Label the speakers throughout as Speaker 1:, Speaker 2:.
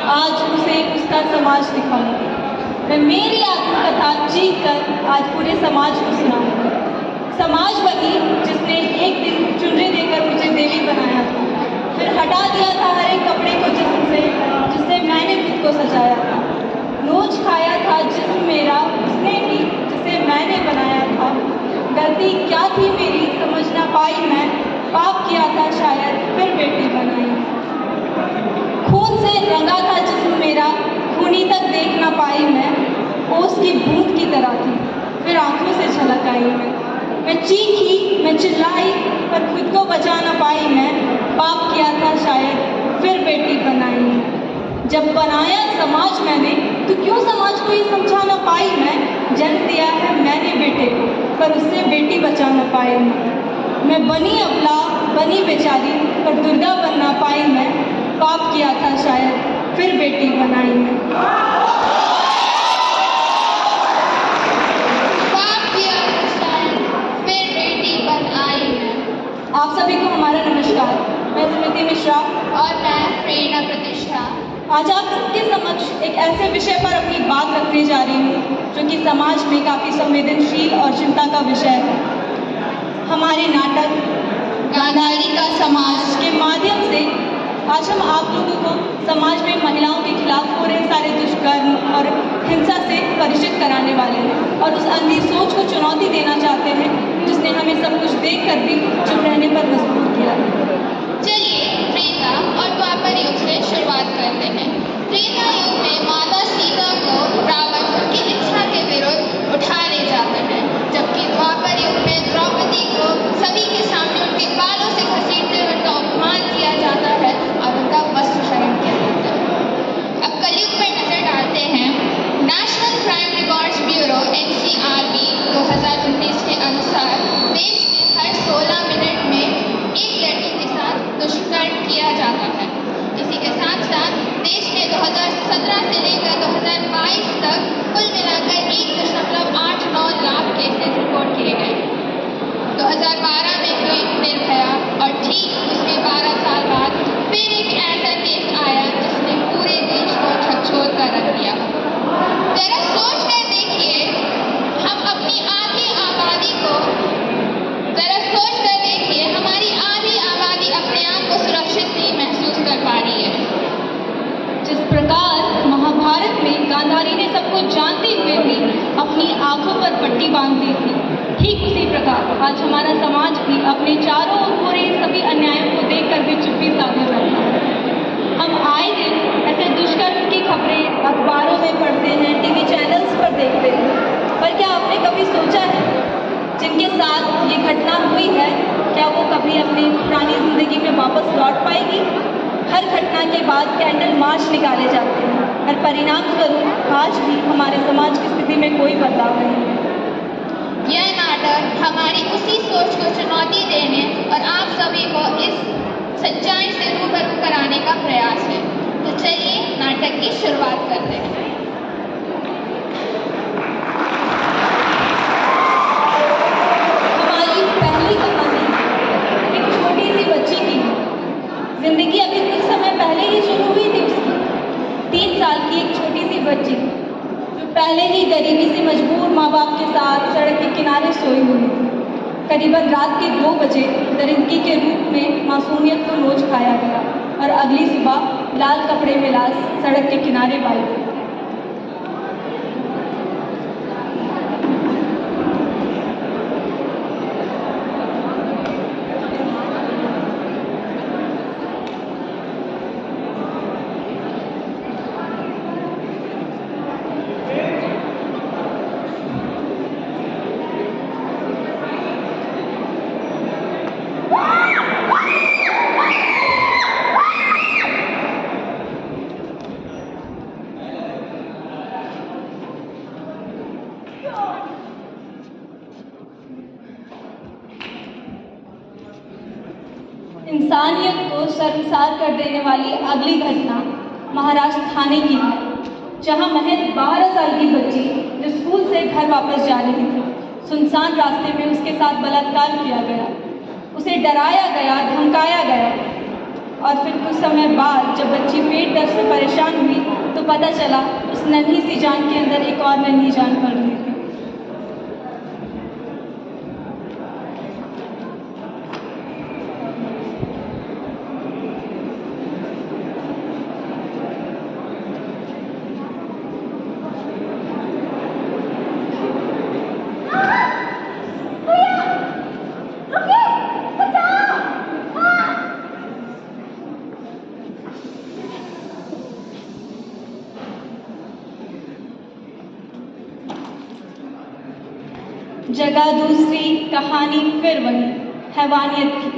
Speaker 1: आज उसे उसका समाज दिखाऊंगी। मैं मेरी आत्मकथा जी कर आज पूरे समाज को सुनाऊंगी। समाज वही जिसने एक दिन चुनरी देकर मुझे देवी बनाया था, फिर हटा दिया था हर एक कपड़े को जिससे मैंने खुद को सजाया था। नोच खाया था जिस्म मेरा उसने भी जिसे मैंने बनाया था। गलती क्या थी मेरी समझ ना पाई मैं, पाप किया था शायद फिर बेटी बनाई। खून से रंगा था जिस्म मेरा, खूनी तक देख ना पाई मैं। ओस की बूंद की तरह थी फिर आंखों से झलक आई मैं चीखी मैं चिल्लाई पर खुद को बचा ना पाई मैं। पाप किया था शायद फिर बेटी बनाई मैं। जब बनाया समाज मैंने तो क्यों समाज को ये समझा ना पाई मैं। जन्म दिया है मैंने बेटे को पर उससे बेटी बचा ना पाई मैं बनी अबला बनी बेचारी पर दुर्गा बन ना पाई मैं। पाप किया था शायद फिर बेटी बनाई मैं। आप सभी को हमारा नमस्कार। मैं स्मृति मिश्रा
Speaker 2: और मैं प्रेरणा प्रतिष्ठा
Speaker 1: आज आप सबके समक्ष एक ऐसे विषय पर अपनी बात रखने जा रही हूँ जो कि समाज में काफ़ी संवेदनशील और चिंता का विषय है। हमारे नाटक
Speaker 2: गांधारी का समाज
Speaker 1: के माध्यम से आज हम आप लोगों को समाज में महिलाओं के खिलाफ हो रहे सारे दुष्कर्म और हिंसा से परिचित कराने वाले हैं और उस अंधी सोच को चुनौती देना चाहते हैं जिसने हमें सब कुछ देखकर भी चुप रहने पर मजबूर किया।
Speaker 2: चलिए त्रेता और द्वापर युग से शुरुआत करते हैं। त्रेता युग में माता सीता को रावण उनकी इच्छा के विरुद्ध उठा ले जाते हैं, जबकि द्वापर युग में द्रौपदी को सभी के सामने उनके बालों से घसीटते हुए उनका अपमान किया जाता है और उनका वस्त्रहरण किया जाता है। अब कलयुग पर नजर डालते हैं। National crime records bureau NCRB 2019 के अनुसार देश में हर 16 मिनट में एक लड़की के साथ दुष्कर्म किया जाता है। इसी के साथ साथ देश में 2017 से लेकर 2022 तक कुल मिलाकर 1.89 लाख केसेस रिपोर्ट किए गए। 2012 में हुई निर्भया और ठीक उसके 12 साल बाद फिर एक ऐसा केस आया जिसने पूरे देश को झकझोर कर रख दिया। जरा सोच कर देखिए, हम अपनी आधी आबादी को हमारी आधी आबादी अपने आप को सुरक्षित नहीं महसूस कर पा रही है।
Speaker 1: जिस प्रकार महाभारत में गांधारी ने सबको जानते हुए भी अपनी आंखों पर पट्टी बांध दी थी, ठीक उसी प्रकार आज हमारा समाज भी अपने चारों ओर हो रहे सभी अन्यायों को देखकर भी चुप्पी साधे बैठा है। हम आए दिन ऐसे दुष्कर्म की खबरें अखबारों में पढ़ते हैं, टीवी चैनल्स पर देखते हैं, पर क्या आपने कभी सोचा है जिनके साथ ये घटना हुई है क्या वो कभी अपनी पुरानी जिंदगी में वापस लौट पाएगी। हर घटना के बाद कैंडल मार्च निकाले जाते हैं और परिणाम स्वरूप आज भी हमारे समाज की स्थिति में कोई बदलाव नहीं है।
Speaker 2: यह नाटक हमारी उसी सोच को चुनौती देने और आप सभी को इस सच्चाई से रूबरू कराने का प्रयास है। तो चलिए नाटक की शुरुआत करते हैं।
Speaker 1: हमारी पहली कहानी एक छोटी सी बच्ची की है। जिंदगी अभी कुछ समय पहले ही शुरू हुई थी उसकी। 3 साल की एक छोटी सी बच्ची जो पहले ही गरीबी से मजबूर माँ बाप के साथ सड़क के किनारे सोई हुई थी। करीबन रात के 2 बजे दरिंदगी के रूप में मासूमियत को नोच खाया गया और अगली सुबह लाल कपड़े में लाश सड़क के किनारे पाई गई। इंसानियत को शर्मसार कर देने वाली अगली घटना महाराष्ट्र थाने की है, जहां महज 12 साल की बच्ची जो स्कूल से घर वापस जा रही थी, सुनसान रास्ते में उसके साथ बलात्कार किया गया। उसे डराया गया, धमकाया गया। और फिर कुछ समय बाद जब बच्ची पेट दर्द से परेशान हुई तो पता चला उस नन्ही सी जान के अंदर एक और नन्ही जान पल रही थी। जगह दूसरी, कहानी फिर वही, हैवानियत की।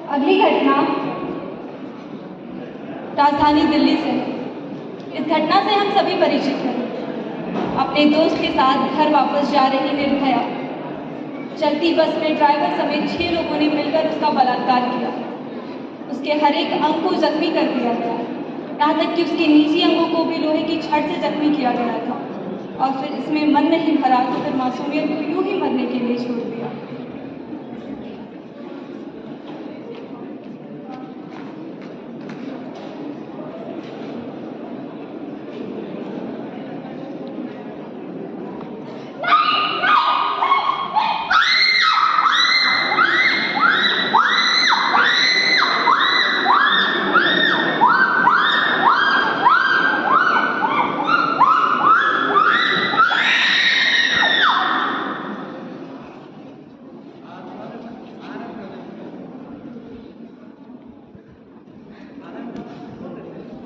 Speaker 1: अगली घटना राजधानी दिल्ली से। इस घटना से हम सभी परिचित हैं। अपने दोस्त के साथ घर वापस जा रही निर्भया चलती बस में ड्राइवर समेत 6 लोगों ने मिलकर उसका बलात्कार किया। उसके हर एक अंग को जख्मी कर दिया गया, यहाँ तक कि उसके निजी अंगों को भी लोहे की छड़ से जख्मी किया गया था। और फिर इसमें मन नहीं भरा तो फिर मासूमियत को यूं ही मरने के लिए छोड़ दिया।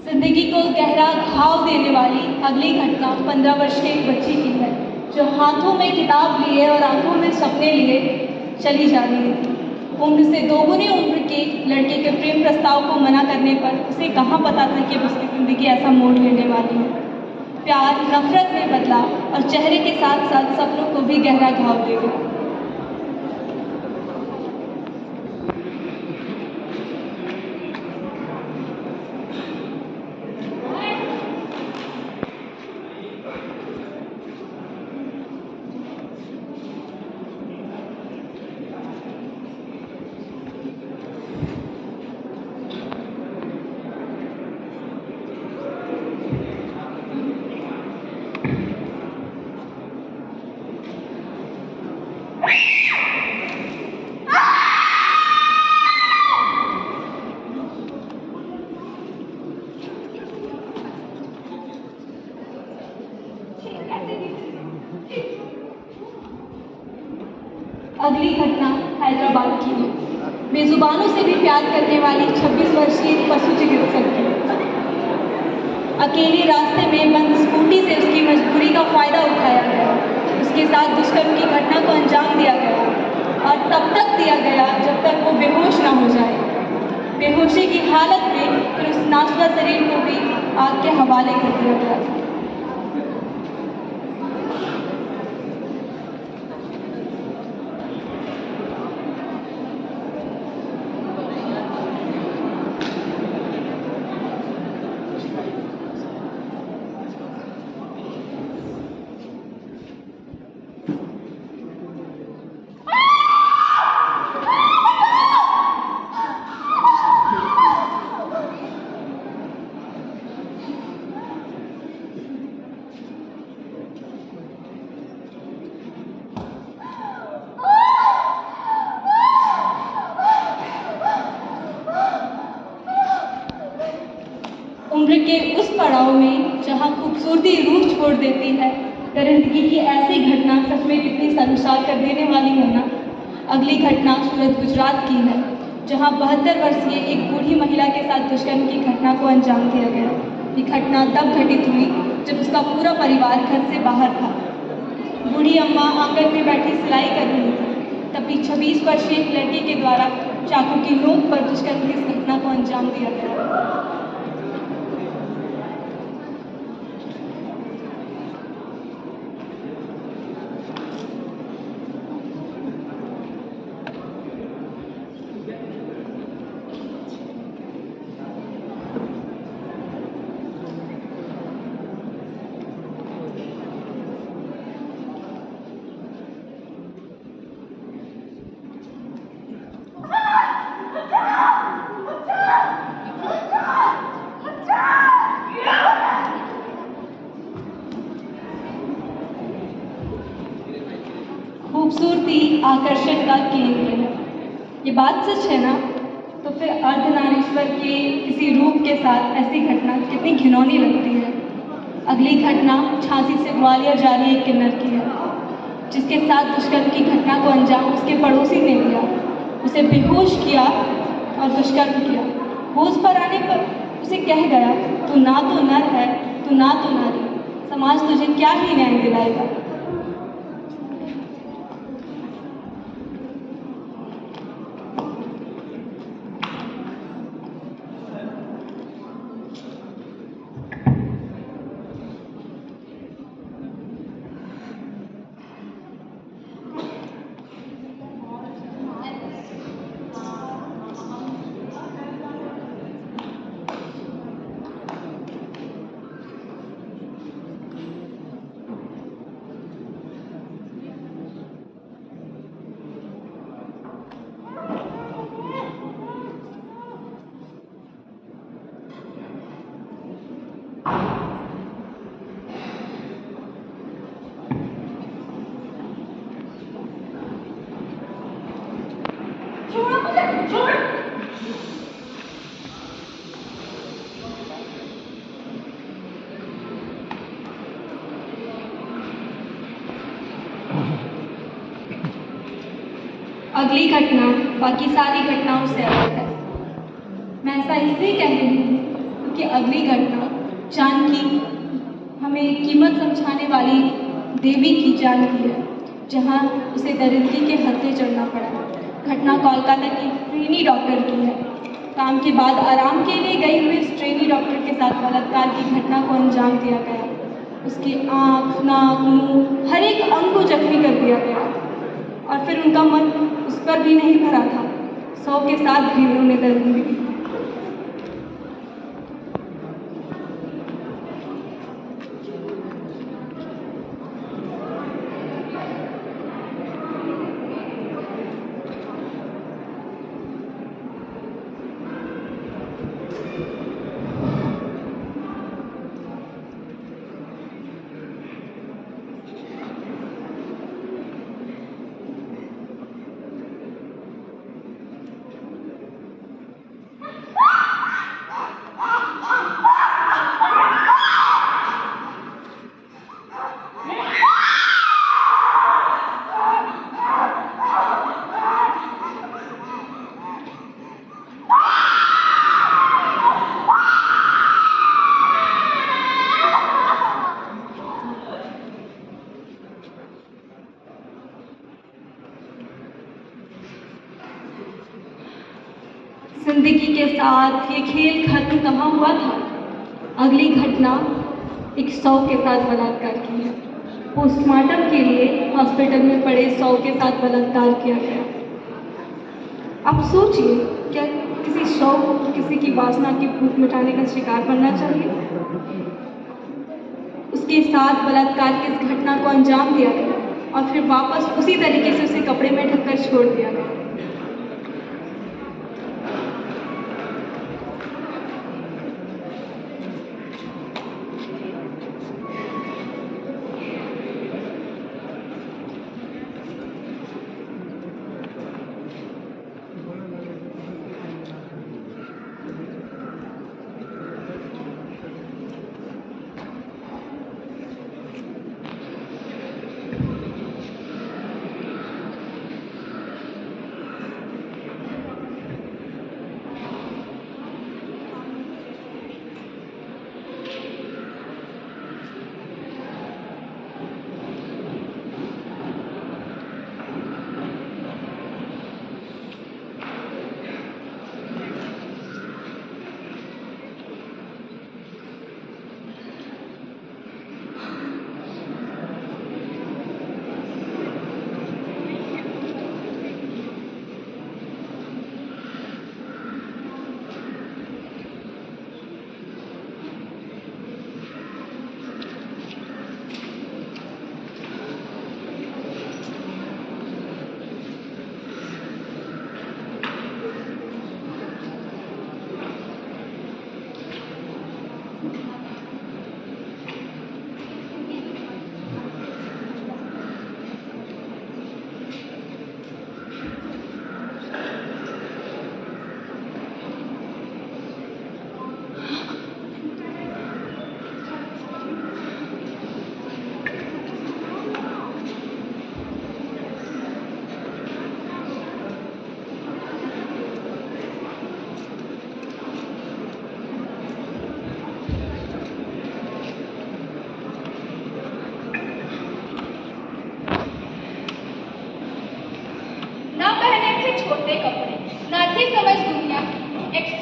Speaker 1: जिंदगी को गहरा घाव देने वाली अगली घटना 15 वर्ष की एक बच्ची की है, जो हाथों में किताब लिए और आंखों में सपने लिए चली जा रही थी। उम्र से दोगुनी उम्र के लड़के के प्रेम प्रस्ताव को मना करने पर उसे कहाँ पता था कि उसकी जिंदगी ऐसा मोड़ लेने वाली है। प्यार नफरत में बदला और चेहरे के साथ साथ सपनों को भी गहरा घाव दे गया। अगली घटना हैदराबाद की है। बेजुबानों से भी प्यार करने वाली 26 वर्षीय पशु चिकित्सक की। अकेली रास्ते में बंद स्कूटी से उसकी मजबूरी का फायदा उठाया गया, उसके साथ दुष्कर्म की घटना को अंजाम दिया गया और तब तक दिया गया जब तक वो बेहोश ना हो जाए। बेहोशी की हालत में फिर उस नाश्ता शरीर को भी आग के हवाले कर दिया गया। उम्र के उस पड़ाव में जहाँ खूबसूरती रूह छोड़ देती है, दरिंदगी की ऐसी घटना सच में कितनी शर्मसार कर देने वाली है ना। अगली घटना सूरत गुजरात की है, जहाँ 72 वर्षीय एक बूढ़ी महिला के साथ दुष्कर्म की घटना को अंजाम दिया गया। ये घटना तब घटित हुई जब उसका पूरा परिवार घर से बाहर था। बूढ़ी अम्मा आंगन में बैठी सिलाई कर रही थी, तभी 26 वर्षीय एक लड़के के द्वारा चाकू की नोक पर दुष्कर्म की इस घटना को अंजाम दिया गया। खूबसूरती आकर्षण का केंद्र है। ये बात सच है ना? तो फिर अर्धनारीश्वर के किसी रूप के साथ ऐसी घटना कितनी घिनौनी लगती है। अगली घटना झांसी से ग्वालियर जा रही एक किन्नर की है, जिसके साथ दुष्कर्म की घटना को अंजाम उसके पड़ोसी ने दिया। उसे बेहोश किया और दुष्कर्म किया। होश पर आने पर उसे कह गया, तू ना तो नर है, तू ना तो नारी, समाज तुझे क्या ही न्याय दिलाएगा। अगली घटना बाकी सारी घटनाओं से अलग है। मैं ऐसा इसलिए कह रही हूँ क्योंकि अगली घटना जानकी हमें कीमत समझाने वाली देवी की जान की है, जहाँ उसे दरिद्री के हत्थे चढ़ना पड़ा। घटना कोलकाता की ट्रेनी डॉक्टर की है। काम के बाद आराम के लिए गई हुई इस ट्रेनी डॉक्टर के साथ बलात्कार की घटना को अंजाम दिया गया। उसकी आँख, नाक, मुंह, हर एक अंग को जख्मी कर दिया गया और फिर उनका मन उस पर भी नहीं भरा था। 100 के साथ भी उन्होंने दर्द दी। जिंदगी के साथ ये खेल खत्म कहाँ हुआ था। अगली घटना एक 100 के साथ बलात्कार की है। पोस्टमार्टम के लिए हॉस्पिटल में पड़े 100 के साथ बलात्कार किया गया। आप सोचिए, क्या किसी 100 को किसी की वासना की भूख मिटाने का शिकार बनना चाहिए? उसके साथ बलात्कार की इस घटना को अंजाम दिया गया और फिर वापस उसी तरीके से उसे कपड़े में ढककर छोड़ दिया गया।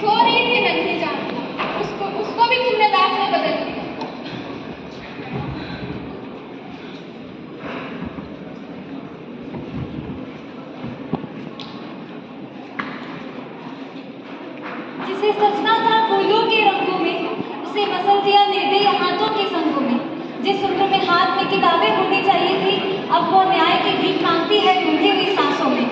Speaker 2: सो रही थी नन्ही जान, उसको भी तुमने रात में बदल दिया।
Speaker 1: जिसे सजना था फूलों के रंगों में, उसे मसल दिया निर्दयी हाथों के संगों में। जिस सूत्र में हाथ में किताबें होनी चाहिए थी, अब वो न्याय की भीख मांगती है रूंधी हुई सांसों में।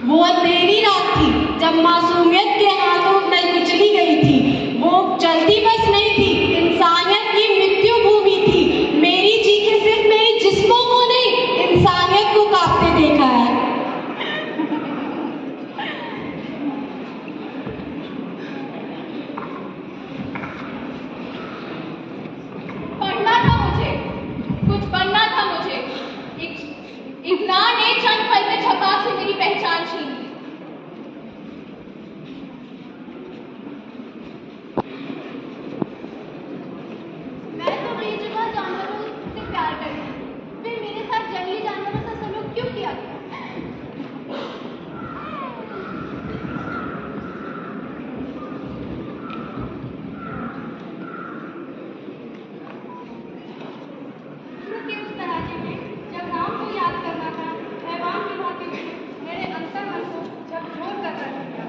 Speaker 1: वो अंधेरी रात थी जब मासूमियत के हाथों में कुचली गई थी। वो चलती बस नहीं थी, इंसानियत की मृत्यु भूमि थी। मेरी चीखें सिर्फ मेरे जिस्मों को नहीं, इंसानियत को कांपते देखा है।
Speaker 2: पढ़ना था मुझे, कुछ बनना था मुझे। इब्ना ने क्षण भर में झपा से मेरी पहचान छीन ली। मैं तो बेजुबान जानवरों से प्यार करती, फिर मेरे साथ जंगली जानवरों से सलूक क्यों किया गया? उस तरह के जब नाम को याद करना था, हैवान की भांति मेरे अंतर्मन को जब जोर कर रहा था।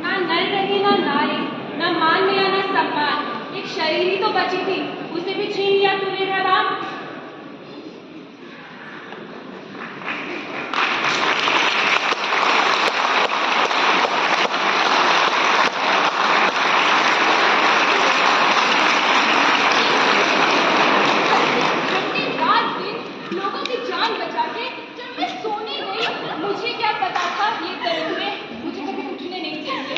Speaker 1: ना नर रही ना नारी, ना मान मिला ना सम्मान। एक शरीर ही तो बची थी, उसे भी छीन लिया तूने हैवान।
Speaker 2: लोगों की जान बचा के जब मैं सोने गई, मुझे क्या पता था ये परिंदे मुझे कभी उठने नहीं देंगे।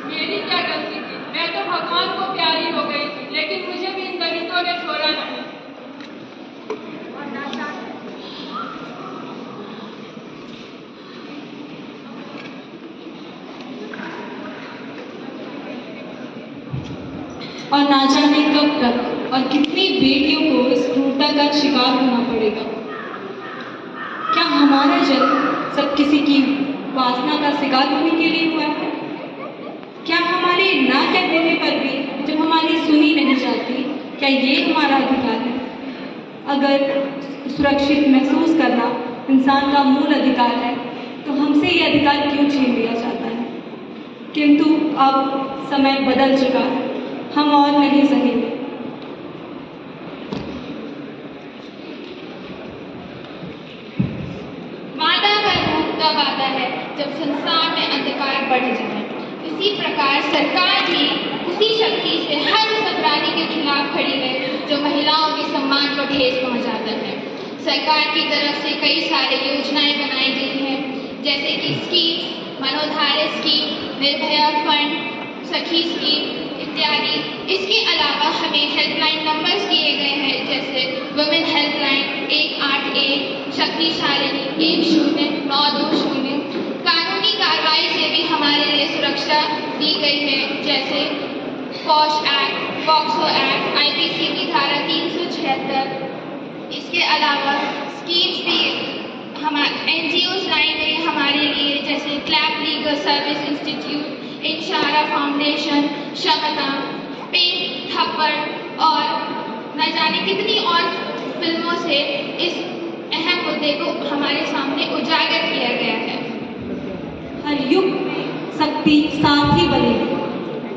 Speaker 1: मेरी क्या गलती थी? मैं तो भगवान को प्यारी हो गई थी, लेकिन मुझे भी इन दलितों ने छोड़ा नहीं। और ना जाने कब तक और कितनी बेटियों को इस क्रूरता का शिकार होना पड़ेगा। क्या हमारा जन्म सब किसी की वासना का शिकार होने के लिए हुआ है? क्या हमारे ना कह देने पर भी जब हमारी सुनी नहीं जाती, क्या ये हमारा अधिकार है? अगर सुरक्षित महसूस करना इंसान का मूल अधिकार है, तो हमसे ये अधिकार क्यों छीन लिया जाता है? किंतु अब समय बदल चुका है, हम और नहीं सहेंगे।
Speaker 2: वादा का रूप तब आता है जब संसार में अंधकार बढ़ जाए। इसी प्रकार सरकार भी उसी शक्ति से हर उस अपराधी के खिलाफ खड़ी है जो महिलाओं के सम्मान को ठेस पहुंचाता है। सरकार की तरफ से कई सारे योजनाएं बनाई गई हैं, जैसे कि स्कीम, मनोधार्य स्कीम, निर्भया फंड, सखी स्कीम इत्यादि। इसके अलावा हमें हेल्पलाइन नंबर्स दिए गए हैं, जैसे वुमेन हेल्पलाइन 181, शक्तिशालिनी 109220। कानूनी कार्रवाई से भी हमारे लिए सुरक्षा दी गई है, जैसे posh act, POCSO act, IPC की धारा 376। इसके अलावा स्कीम्स भी NGOs लाई गई हमारे लिए, जैसे clap legal service institute, Inshara foundation, Kshamta, Pink, Thappad और न जाने कितनी और फिल्मों से इस अहम मुद्दे को हमारे सामने उजागर किया गया है।
Speaker 1: हर युग में शक्ति साथ ही बनेगी,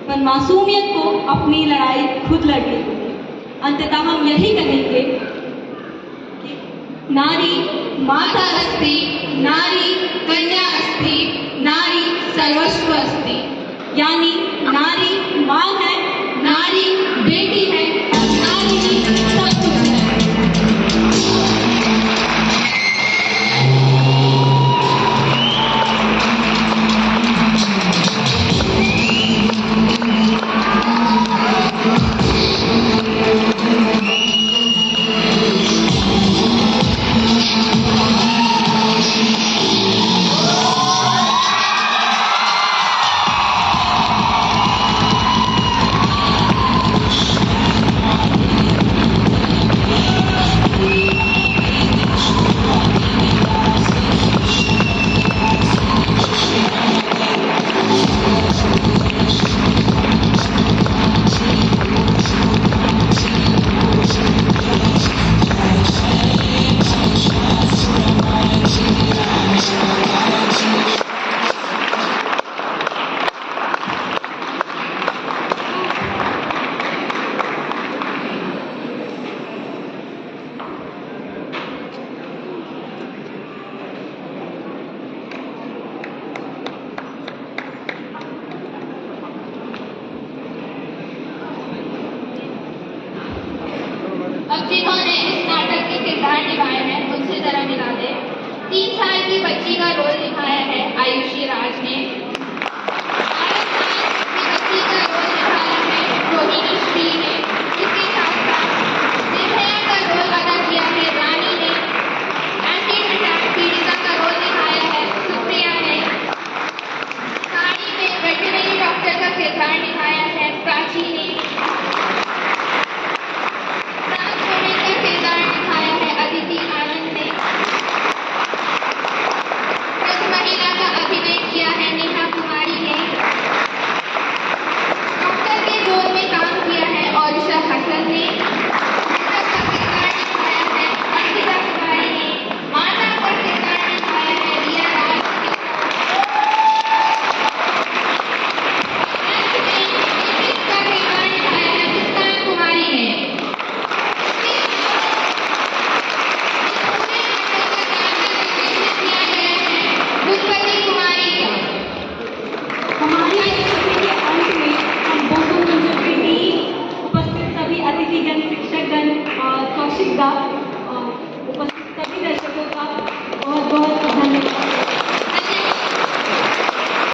Speaker 1: पर मासूमियत को अपनी लड़ाई खुद लड़नी होगी। अंततः हम यही कहेंगे कि नारी माता अस्ति, नारी कन्या अस्ति, नारी सर्वस्व अस्ति। यानी नारी माँ है, नारी बेटी है, नारी ही सब